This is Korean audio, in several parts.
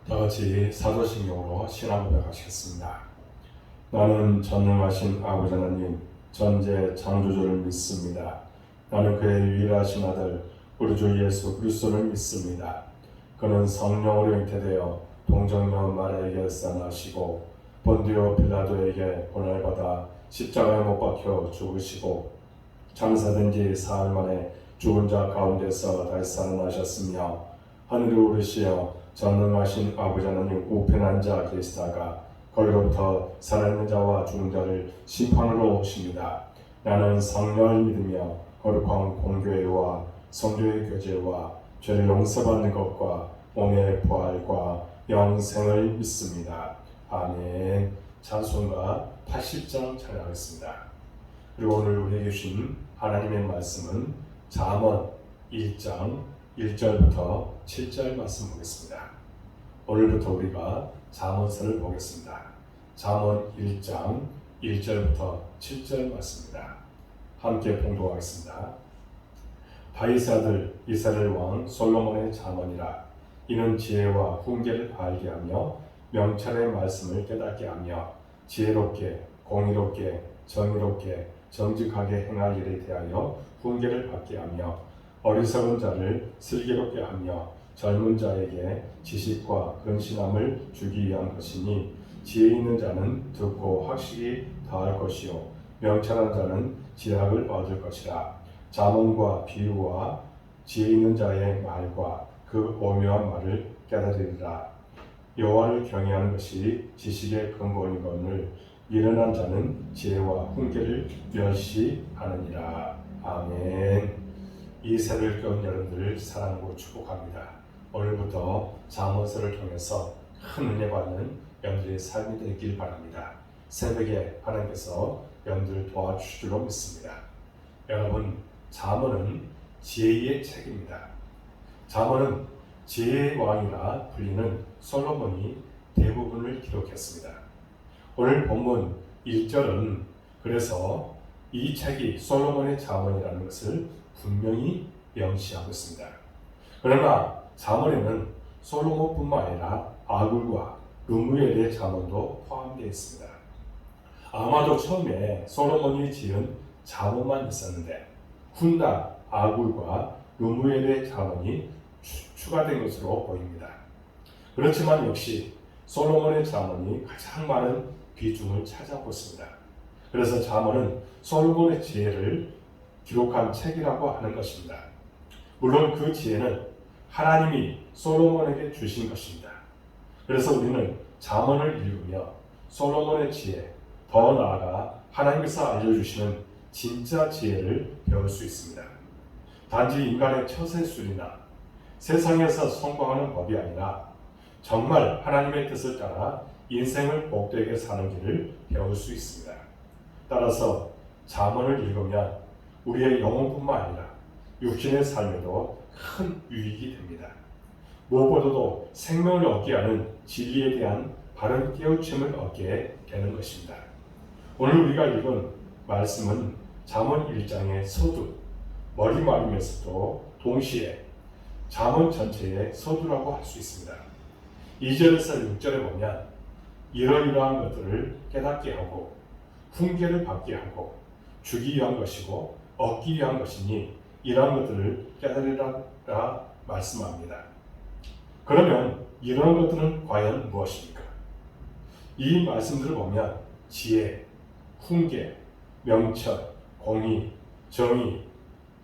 다 같이 사도신경으로 신앙 고백하시겠습니다. 나는 전능하신 아버지 하나님 전제 창조주를 믿습니다. 나는 그의 유일하신 아들 우리 주 예수 그리스도를 믿습니다. 그는 성령으로 잉태되어 동정녀 마리아에게서 나시고 본디오 빌라도에게 고난을 받아 십자가에 못 박혀 죽으시고 장사된 지 사흘 만에 죽은 자 가운데서 다시 살아나셨으며 하늘에 오르시어 전능하신 아버지 하나님 우편에 앉아 계시다가 거기로부터 살아있는 자와 죽은 자를 심판으로 오십니다. 나는 성령을 믿으며 거룩한 공교회와 성도의 교제와 죄를 용서받는 것과 몸의 부활과 영생을 믿습니다. 아멘. 찬송가 80장 찬양하겠습니다. 그리고 오늘 우리에게 주신 하나님의 말씀은 잠언 1장 1절부터 7절 말씀 보겠습니다. 오늘부터 우리가 잠언서를 보겠습니다. 잠언 1장 1절부터 7절 말씀입니다. 함께 봉독하겠습니다. 다윗의 아들 이스라엘 왕 솔로몬의 잠언이라. 이는 지혜와 훈계를 알게 하며 명철의 말씀을 깨닫게 하며 지혜롭게 공의롭게 정의롭게 정직하게 행할 일에 대하여 훈계를 받게 하며 어리석은 자를 슬기롭게 하며 젊은 자에게 지식과 근신함을 주기 위한 것이니 지혜 있는 자는 듣고 학식이 더할 것이요 명철한 자는 지략을 얻을 것이라. 잠언과 비유와 지혜 있는 자의 말과 그 오묘한 말을 깨달으리라. 여호와를 경외하는 것이 지식의 근본이거늘 미련한 자는 지혜와 훈계를 멸시하느니라. 아멘. 이 새를 껴온 여러분들을 사랑하고 축복합니다. 오늘부터 잠언서를 통해서 큰 은혜 받는 여러분들의 삶이 되길 바랍니다. 새벽에 하나님께서 여러분들을 도와주실 줄로 믿습니다. 여러분, 잠언은 지혜의 책입니다. 잠언은 지혜의 왕이라 불리는 솔로몬이 대부분을 기록했습니다. 오늘 본문 1절은 그래서 이 책이 솔로몬의 잠언이라는 것을 분명히 명시하고 있습니다. 그러나 잠언에는 솔로몬뿐만 아니라 아굴과 르무엘의 잠언도 포함되어 있습니다. 아마도 처음에 솔로몬이 지은 잠언만 있었는데 훗날 아굴과 르무엘의 잠언이 추가된 것으로 보입니다. 그렇지만 역시 솔로몬의 잠언이 가장 많은 비중을 차지하고 있습니다. 그래서 잠언은 솔로몬의 지혜를 기록한 책이라고 하는 것입니다. 물론 그 지혜는 하나님이 솔로몬에게 주신 것입니다. 그래서 우리는 잠언을 읽으며 솔로몬의 지혜, 더 나아가 하나님께서 알려주시는 진짜 지혜를 배울 수 있습니다. 단지 인간의 처세술이나 세상에서 성공하는 법이 아니라 정말 하나님의 뜻을 따라 인생을 복되게 사는 길을 배울 수 있습니다. 따라서 잠언을 읽으면 우리의 영혼뿐만 아니라 육신의 삶에도 큰 유익이 됩니다. 무엇보다도 생명을 얻게 하는 진리에 대한 바른 깨우침을 얻게 되는 것입니다. 오늘 우리가 읽은 말씀은 잠언 1장의 서두, 머리말이면서도 동시에 잠언 전체의 서두라고 할 수 있습니다. 2절에서 6절에 보면 이러이러한 것들을 깨닫게 하고 훈계를 받게 하고 주기 위한 것이고 얻기 위한 것이니 이러한 것들을 깨달으라 말씀합니다. 그러면 이러한 것들은 과연 무엇입니까? 이 말씀들을 보면 지혜, 훈계, 명철, 공의, 정의,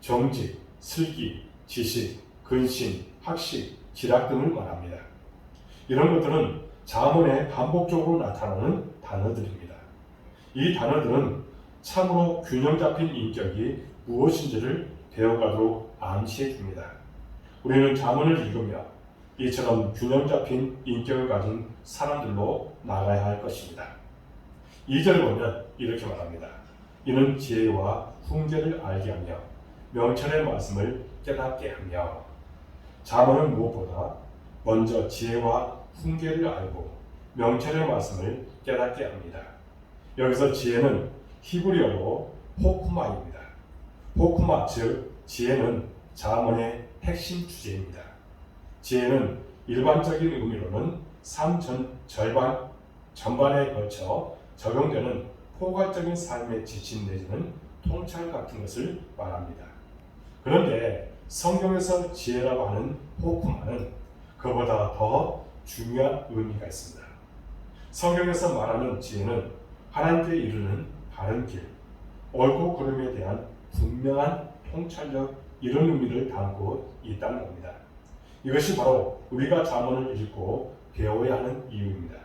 정직, 슬기, 지식, 근신, 학식, 지략 등을 말합니다. 이런 것들은 잠언에 반복적으로 나타나는 단어들입니다. 이 단어들은 참으로 균형 잡힌 인격이 무엇인지를 배워가도록 암시해 줍니다. 우리는 잠언을 읽으며 이처럼 균형 잡힌 인격을 가진 사람들로 나가야 할 것입니다. 2절 보면 이렇게 말합니다. 이는 지혜와 훈계를 알게 하며 명철의 말씀을 깨닫게 하며. 잠언은 무엇보다 먼저 지혜와 훈계를 알고 명철의 말씀을 깨닫게 합니다. 여기서 지혜는 히브리어로 호쿠마입니다. 호쿠마 즉 지혜는 잠언의 핵심 주제입니다. 지혜는 일반적인 의미로는 삶 전반에 걸쳐 적용되는 포괄적인 삶의 지침 내지는 통찰 같은 것을 말합니다. 그런데 성경에서 지혜라고 하는 호흡만은 그보다 더 중요한 의미가 있습니다. 성경에서 말하는 지혜는 하나님께 이르는 바른 길, 옳고 그름에 대한 분명한 통찰력 이런 의미를 담고 있다는 겁니다. 이것이 바로 우리가 잠언을 읽고 배워야 하는 이유입니다.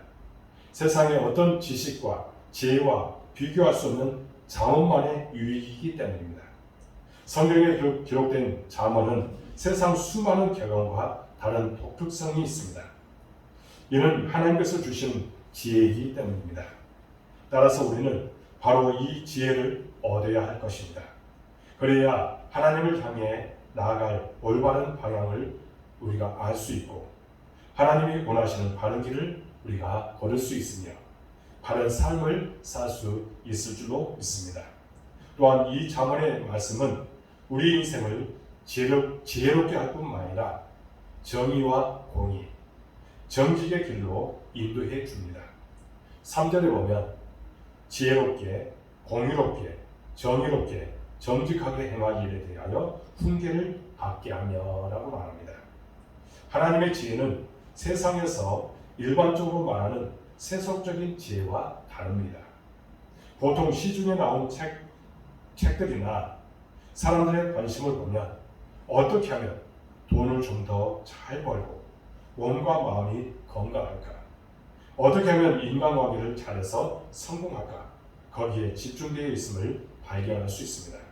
세상의 어떤 지식과 지혜와 비교할 수 없는 잠언만의 유익이기 때문입니다. 성경에 기록된 잠언은 세상 수많은 경험과 다른 독특성이 있습니다. 이는 하나님께서 주신 지혜이기 때문입니다. 따라서 우리는 바로 이 지혜를 얻어야 할 것입니다. 그래야 하나님을 향해 나아갈 올바른 방향을 우리가 알 수 있고 하나님이 원하시는 바른 길을 우리가 걸을 수 있으며 바른 삶을 살 수 있을 줄로 믿습니다. 또한 이 잠언의 말씀은 우리 인생을 지혜롭게 할 뿐만 아니라 정의와 공의, 정직의 길로 인도해 줍니다. 3절에 보면 지혜롭게, 공의롭게, 정의롭게, 정직하게 행할 일에 대하여 훈계를 받게 하며 라고 말합니다. 하나님의 지혜는 세상에서 일반적으로 말하는 세속적인 지혜와 다릅니다. 보통 시중에 나온 책들이나 사람들의 관심을 보면 어떻게 하면 돈을 좀 더 잘 벌고 몸과 마음이 건강할까? 어떻게 하면 인간관계를 잘해서 성공할까? 거기에 집중되어 있음을 발견할 수 있습니다.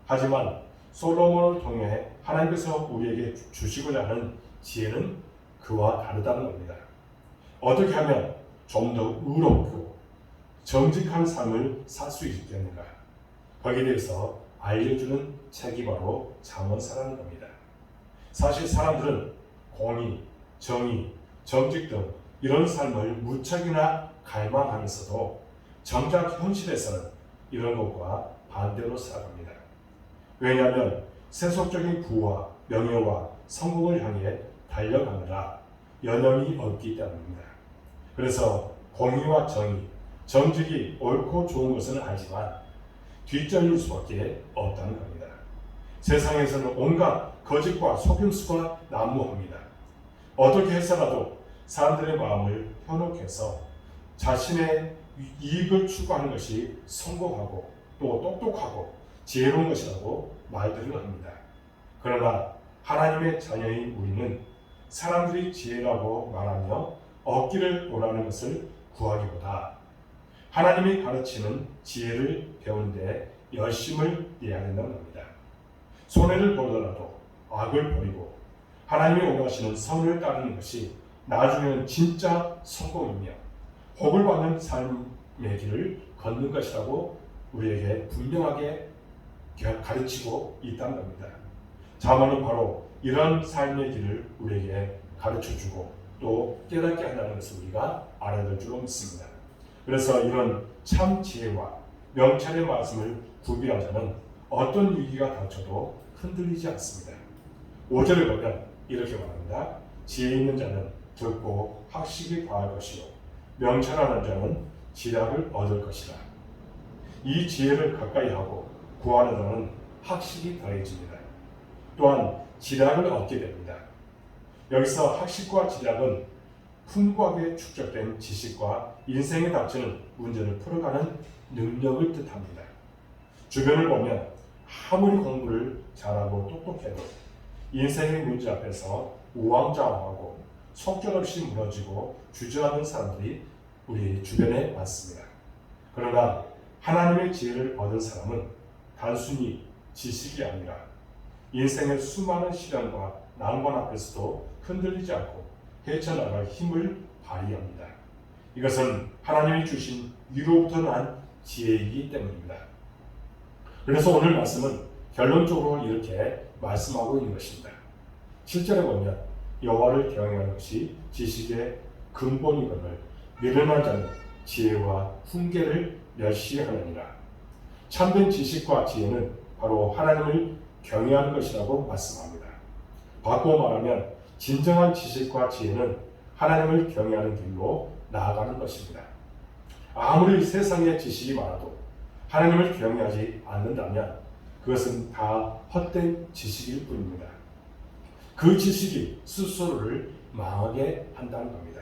하지만 솔로몬을 통해 하나님께서 우리에게 주시고자 하는 지혜는 그와 다르다는 겁니다. 어떻게 하면 좀 더 의롭고 정직한 삶을 살 수 있겠는가? 거기에 대해서 알려주는 책이 바로 잠언사라는 겁니다. 사실 사람들은 공의, 정의, 정직 등 이런 삶을 무척이나 갈망하면서도 정작 현실에서는 이런 것과 반대로 살아갑니다. 왜냐하면 세속적인 부와 명예와 성공을 향해 달려가느라 연연이 없기 때문입니다. 그래서 공의와 정의, 정직이 옳고 좋은 것은 알지만 뒷전일 수밖에 없다는 겁니다. 세상에서는 온갖 거짓과 속임수가 난무합니다. 어떻게 해서라도 사람들의 마음을 현혹해서 자신의 이익을 추구하는 것이 성공하고 또 똑똑하고 지혜로운 것이라고 말들을 합니다. 그러나 하나님의 자녀인 우리는 사람들이 지혜라고 말하며 얻기를 원하는 것을 구하기보다 하나님이 가르치는 지혜를 배우는데 열심을 내야 된다는 겁니다. 손해를 보더라도 악을 버리고 하나님이 원하시는 선을 따르는 것이 나중에는 진짜 성공이며 복을 받는 삶의 길을 걷는 것이라고 우리에게 분명하게 가르치고 있다는 겁니다. 잠언은 바로 이런 삶의 길을 우리에게 가르쳐주고 또 깨닫게 한다는 것을 우리가 알아야 될 줄로 믿습니다. 그래서 이런 참 지혜와 명찰의 말씀을 구비한 자는 어떤 위기가 닥쳐도 흔들리지 않습니다. 5절을 보면 이렇게 말합니다. 지혜 있는 자는 듣고 학식이 과할 것이요 명찰하는 자는 지략을 얻을 것이라. 이 지혜를 가까이 하고 구하는 자는 학식이 더해집니다. 또한 지략을 얻게 됩니다. 여기서 학식과 지략은 풍부하게 축적된 지식과 인생에 닥치는 문제를 풀어가는 능력을 뜻합니다. 주변을 보면 아무리 공부를 잘하고 똑똑해도 인생의 문제 앞에서 우왕좌왕하고 속절없이 무너지고 주저하는 사람들이 우리 주변에 많습니다. 그러나 하나님의 지혜를 얻은 사람은 단순히 지식이 아니라 인생의 수많은 시련과 난관 앞에서도 흔들리지 않고 헤쳐나갈 힘을 발휘합니다. 이것은 하나님이 주신 위로부터 난 지혜이기 때문입니다. 그래서 오늘 말씀은 결론적으로 이렇게 말씀하고 있는 것입니다. 7절에 보면 여호와를 경외하는 것이 지식의 근본이거늘 미련한 자는 지혜와 훈계를 멸시하느니라. 참된 지식과 지혜는 바로 하나님을 경외하는 것이라고 말씀합니다. 바꾸어 말하면 진정한 지식과 지혜는 하나님을 경외하는 길로 나아가는 것입니다. 아무리 세상에 지식이 많아도 하나님을 경외하지 않는다면 그것은 다 헛된 지식일 뿐입니다. 그 지식이 스스로를 망하게 한다는 겁니다.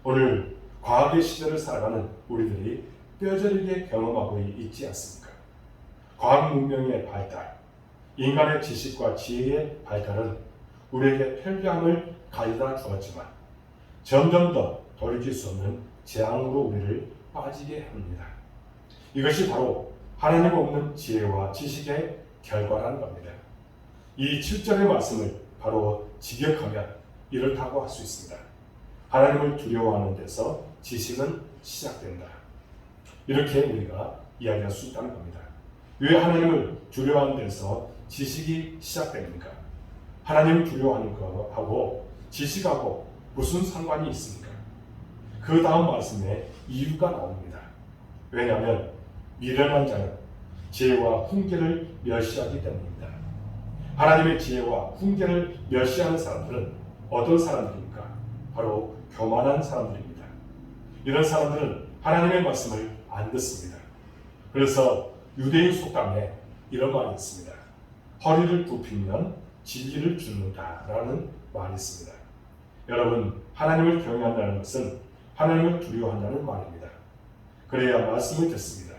오늘 과학의 시대를 살아가는 우리들이 뼈저리게 경험하고 있지 않습니까? 과학 문명의 발달, 인간의 지식과 지혜의 발달은 우리에게 편리함을 가져다 주었지만 점점 더 돌이킬 수 없는 재앙으로 우리를 빠지게 합니다. 이것이 바로 하나님 없는 지혜와 지식의 결과라는 겁니다. 이 7절의 말씀을 바로 직역하면 이렇다고 할 수 있습니다. 하나님을 두려워하는 데서 지식은 시작된다. 이렇게 우리가 이야기할 수 있다는 겁니다. 왜 하나님을 두려워하는 데서 지식이 시작됩니까? 하나님을 두려워하는 것하고 지식하고 무슨 상관이 있습니까? 그 다음 말씀에 이유가 나옵니다. 왜냐하면 미련한 자는 지혜와 훈계를 멸시하기 때문입니다. 하나님의 지혜와 훈계를 멸시하는 사람들은 어떤 사람들입니까? 바로 교만한 사람들입니다. 이런 사람들은 하나님의 말씀을 안 듣습니다. 그래서 유대인 속담에 이런 말이 있습니다. 허리를 굽히면 진리를 죽는다라는 말이 있습니다. 여러분, 하나님을 경외한다는 것은 하나님을 두려워한다는 말입니다. 그래야 말씀을 듣습니다.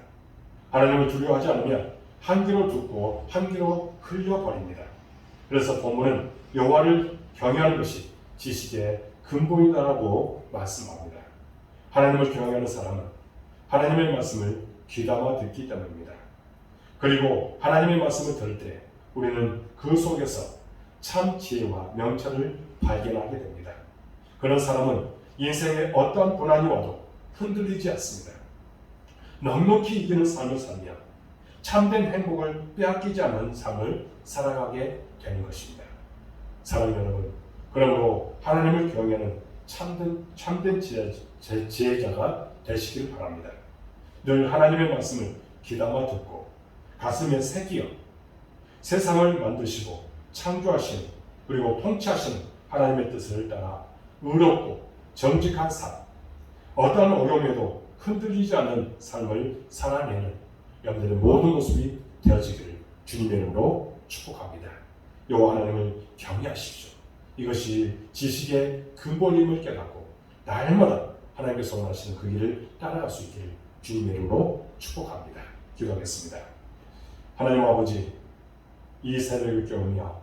하나님을 두려워하지 않으면 한 귀로 듣고 한 귀로 흘려버립니다. 그래서 본문은 여호와를 경외하는 것이 지식의 근본이다라고 말씀합니다. 하나님을 경외하는 사람은 하나님의 말씀을 귀담아 듣기 때문입니다. 그리고 하나님의 말씀을 들을 때 우리는 그 속에서 참 지혜와 명철을 발견하게 됩니다. 그런 사람은 인생에 어떠한 고난이 와도 흔들리지 않습니다. 넉넉히 이기는 삶을 살며 참된 행복을 빼앗기지 않는 삶을 살아가게 되는 것입니다. 사랑하는 여러분, 그러므로 하나님을 경외하는 참된 지혜자가 되시길 바랍니다. 늘 하나님의 말씀을 귀담아 듣고 가슴에 새기어 세상을 만드시고 창조하시는 그리고 통치하시는 하나님의 뜻을 따라 의롭고 정직한 삶, 어떠한 어려움에도 흔들리지 않는 삶을 살아내는 여러분들의 모든 모습이 되어지기를 주님의 이름으로 축복합니다. 여호와 하나님을 경외하십시오. 이것이 지식의 근본임을 깨닫고 날마다 하나님께서 원하시는 그 길을 따라갈 수 있기를 주님의 이름으로 축복합니다. 기도하겠습니다. 하나님 아버지, 이 새벽을 깨우며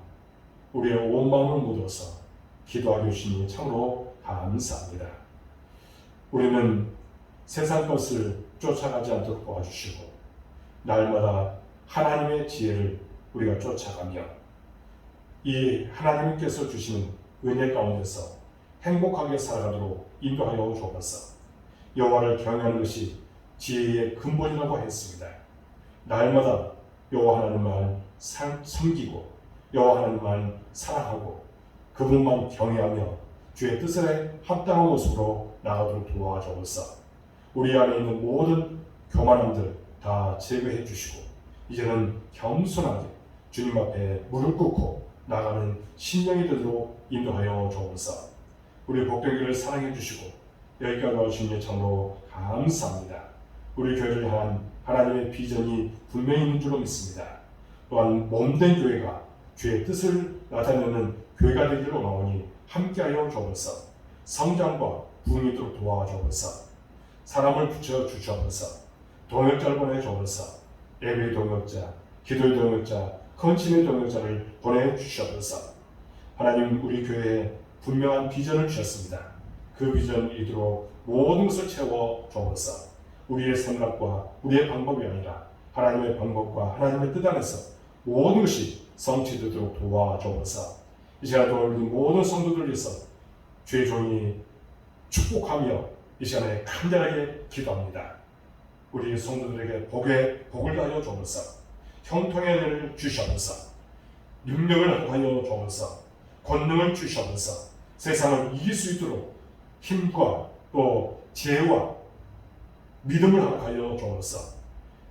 우리의 온 마음을 묻어서 기도하게 주시니 참으로 감사합니다. 우리는 세상 것을 쫓아가지 않도록 도와주시고 날마다 하나님의 지혜를 우리가 쫓아가며 이 하나님께서 주시는 은혜 가운데서 행복하게 살아가도록 인도하여 주옵소서. 여호와를 경외하는 것이 지혜의 근본이라고 했습니다. 날마다 여호와 하나님만 섬기고 여호와 하나님만 사랑하고 그분만 경외하며 주의 뜻에 합당한 모습으로 나아가도록 도와주옵소서. 우리 안에 있는 모든 교만함들 다 제거해 주시고 이제는 겸손하게 주님 앞에 무릎 꿇고 나가는 신령이 되도록 인도하여 주옵소서. 우리 복되기를 사랑해 주시고 여기까지 와주신 참으로 감사합니다. 우리 교회를 향한 하나님의 비전이 분명히 있는 줄로 믿습니다. 또한 몸된 교회가 주의 뜻을 나타내는 교회가 되기로 나오니 함께하여 주옵소서. 성장과 부흥이 있도록 도와주옵소서. 사람을 붙여 주시옵소서. 동역자를 보내 주옵소서. 예배의 동역자, 기도의 동역자, 헌신의 동역자를 보내 주시옵소서. 하나님, 우리 교회에 분명한 비전을 주셨습니다. 그 비전을 이루도록 모든 것을 채워 주옵소서. 우리의 생각과 우리의 방법이 아니라 하나님의 방법과 하나님의 뜻 안에서 모든 것이 성취되도록 도와주옵소서. 이 시간도 우리 모든 성도들을 위해서 주의 종이 축복하며 이 시간에 간절하게 기도합니다. 우리 성도들에게 복을 하여 주옵소서. 형통의 은혜를 주시옵소서. 능력을 하여 주옵소서. 권능을 주시옵소서. 세상을 이길 수 있도록 힘과 또 지혜와 믿음을 하여 주옵소서.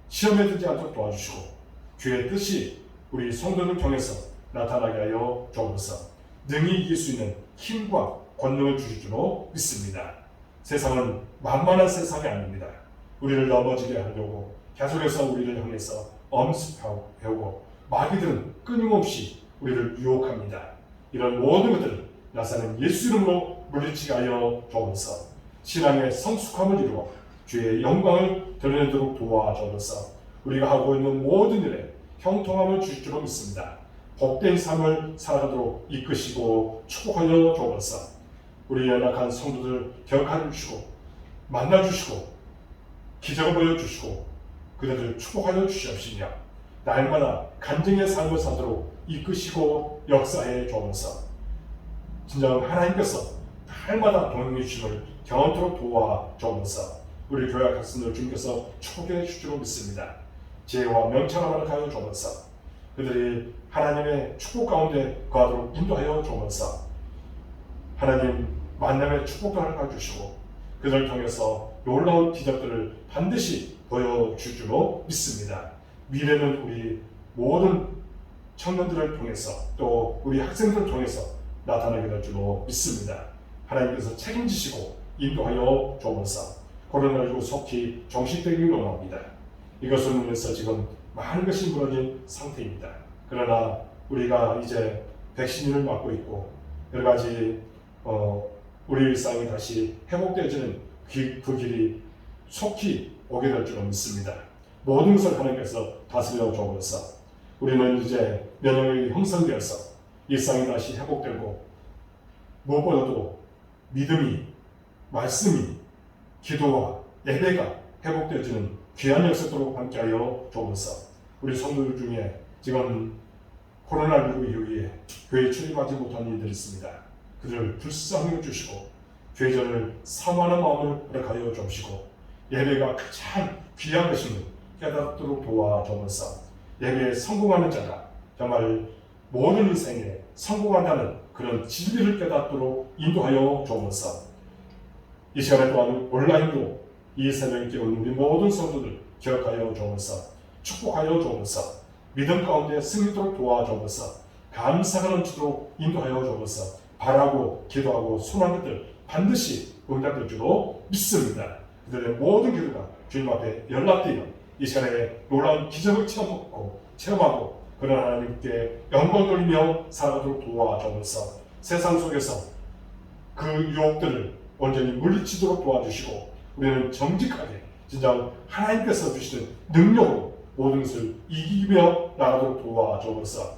시험에 들지 않도록 도와주시고 주의 뜻이 우리 성도들 통해서 나타나게 하여 주옵소서. 능히 이길 수 있는 힘과 권능을 주실 줄로 믿습니다. 세상은 만만한 세상이 아닙니다. 우리를 넘어지게 하려고 계속해서 우리를 향해서 엄습해오고 마귀들은 끊임없이 우리를 유혹합니다. 이런 모든 것들을 나사는 예수 이름으로 물리치게 하여 주옵소서. 신앙의 성숙함을 이루어 주의 영광을 드러내도록 도와주옵소서. 우리가 하고 있는 모든 일에 형통함을 주실 줄로 믿습니다. 복된 삶을 살아가도록 이끄시고 축복하여 주옵소서. 우리 연약한 성도들 기억하여 주시고 만나주시고 기적을 보여주시고 그들을 축복하여 주시옵시며 날마다 간증의 삶을 사도록 이끄시고 역사해 주옵소서. 진정 하나님께서 날마다 동행해 주심을 경험토록 도와주옵소서. 우리 교회 학생들 주님께서 축복해 주실 줄로 믿습니다. 지혜와 명철함을 하여 주옵소서. 그들이 하나님의 축복 가운데 거하도록 인도하여 주옵소서. 하나님 만남의 축복도 하여 주시고 그들을 통해서 놀라운 기적들을 반드시 보여줄 줄로 믿습니다. 미래는 우리 모든 청년들을 통해서 또 우리 학생들을 통해서 나타나게 될 줄로 믿습니다. 하나님께서 책임지시고 인도하여 주옵소서. 코로나19 속히 종식되기를 원합니다. 이것을 통해서 지금 많은 것이 무너진 상태입니다. 그러나 우리가 이제 백신을 맞고 있고 여러 가지 우리 일상이 다시 회복되어지는 그 길이 속히 오게 될 줄로 믿습니다. 모든 것을 하나님께서 다스려 주옵소서. 우리는 이제 면역력이 형성되어서 일상이 다시 회복되고 무엇보다도 믿음이, 말씀이, 기도와 예배가 회복되어지는 귀한 역사도록 함께하여 주옵소서. 우리 성도들 중에 지금 코로나19 이후에 교회에 출입하지 못한 이들이 있습니다. 그들을 불쌍히 주시고 죄전을 사모하는 마음을 허락하여 주시고 예배가 가장 귀한 것임을 깨닫도록 도와주옵소서. 예배에 성공하는 자가 정말 모든 인생에 성공한다는 그런 진리를 깨닫도록 인도하여 주옵소서. 이 시간에 또한 온라인으로 이 새벽에 깨운 우리 모든 성도들 기억하여 주옵소서. 축복하여 주옵소서. 믿음 가운데 승리토록 도와주옵소서. 감사가 넘치도록 인도하여 주옵소서. 바라고 기도하고 소원한 것들 반드시 응답될 줄로 믿습니다. 그들의 모든 기도가 주님 앞에 연락되어 이 시간에 놀라운 기적을 체험하고 그런 하나님께 영광 돌리며 살아가도록 도와주옵소서. 세상 속에서 그 유혹들을 온전히 물리치도록 도와주시고 우리는 정직하게 진정 하나님께서 주시는 능력으로 모든 것을 이기며 나가도록 도와주옵소서.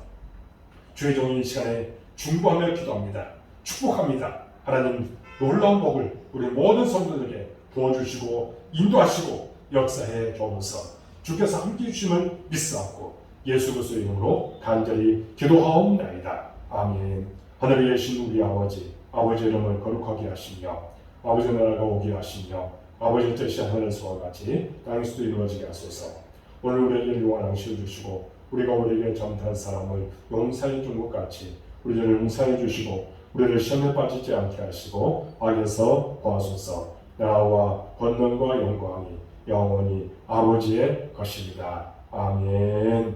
주의 종이 이 시간에 중보하며 기도합니다. 축복합니다. 하나님 놀라운 복을 우리 모든 성도들에게 부어주시고 인도하시고 역사해 주옵소서. 주께서 함께해 주심을 믿사옵고 예수 그리스도의 이름으로 간절히 기도하옵나이다. 아멘. 하늘에 계신 우리 아버지 이름을 거룩하게 하시며 아버지 나라가 오게 하시며 아버지 뜻이 하늘에서와 같이 땅에서도 이루어지게 하소서. 오늘 우리에게 용한 양식을 주시고 우리가 우리에게 잘못한 사람을 용서해 준 것 같이 우리를 용서해 주시고 우리를 시험에 빠지지 않게 하시고 악에서 구하소서. 나라와 권능과 영광이 영원히 아버지의 것입니다. 아멘.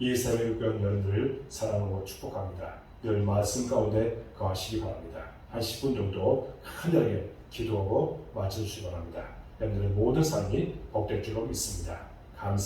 이 새벽 여러분들 사랑하고 축복합니다. 늘 말씀 가운데 거하시기 바랍니다. 한 10분 정도 간절하게 기도하고 마쳐주시기 바랍니다. 여러분들의 모든 삶이 복될 줄로 믿습니다. 감사합니다.